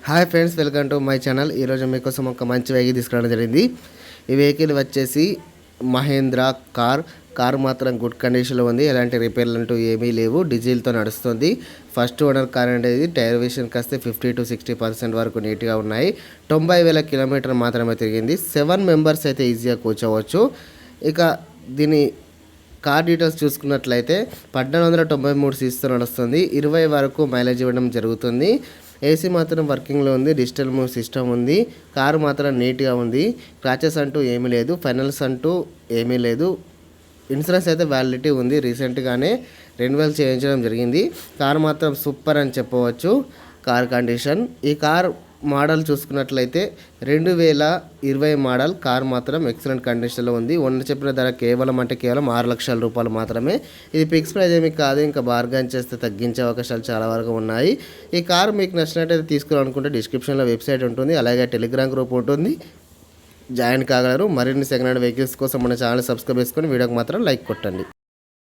Hi friends, welcome to my channel. ఈరోజు మీకోసం ఒక మంచి వెహికల్ తీసుకురావడం జరిగింది. ఈ వెహికల్ వచ్చేసి మహేంద్రా కార్ మాత్రం గుడ్ కండిషన్లో ఉంది. ఎలాంటి రిపేర్లు అంటూ ఏమీ లేవు. డీజిల్తో నడుస్తుంది. ఫస్ట్ ఓనర్ కార్ అనేది టైర్ విషయానికి వస్తే 50 to 60% వరకు నీట్గా ఉన్నాయి. 90,000 కిలోమీటర్ మాత్రమే తిరిగింది. 7 మెంబర్స్ అయితే ఈజీగా కూర్చోవచ్చు. ఇక దీని కార్ డీటెయిల్స్ చూసుకున్నట్లయితే 1893 సీసీతో నడుస్తుంది. 20 వరకు మైలేజ్ ఇవ్వడం జరుగుతుంది. ఏసీ మాత్రం వర్కింగ్లో ఉంది. డిజిటల్ మూవ్ సిస్టమ్ ఉంది. కారు మాత్రం నీట్గా ఉంది. క్రాచెస్ అంటూ ఏమీ లేదు. ఫైనల్స్ అంటూ ఏమీ లేదు. ఇన్సూరెన్స్ అయితే వ్యాలిడిటీ ఉంది. రీసెంట్గానే రెన్యువల్ చేయించడం జరిగింది. కారు మాత్రం సూపర్ అని చెప్పవచ్చు. Car condition. ఈ కార్ మోడల్ చూసుకున్నట్లయితే 2020 మోడల్. కార్ మాత్రం ఎక్సలెంట్ కండిషన్లో ఉంది. ఓనర్ చెప్పిన ధర కేవలం 6 లక్షల రూపాయలు మాత్రమే. ఇది ఫిక్స్ ప్రైస్ ఏమీ కాదు. ఇంకా బార్గెన్ చేస్తే తగ్గించే అవకాశాలు చాలా వరకు ఉన్నాయి. ఈ కార్ మీకు నచ్చినట్టయితే తీసుకోవాలనుకుంటే డిస్క్రిప్షన్లో వెబ్సైట్ ఉంటుంది. అలాగే టెలిగ్రామ్ గ్రూప్ ఉంటుంది, జాయిన్ కాగలరు. మరిన్ని సెకండ్ హ్యాండ్ వెహికల్స్ కోసం మన ఛానల్ సబ్స్క్రైబ్ చేసుకొని వీడియోకి మాత్రం లైక్ కొట్టండి.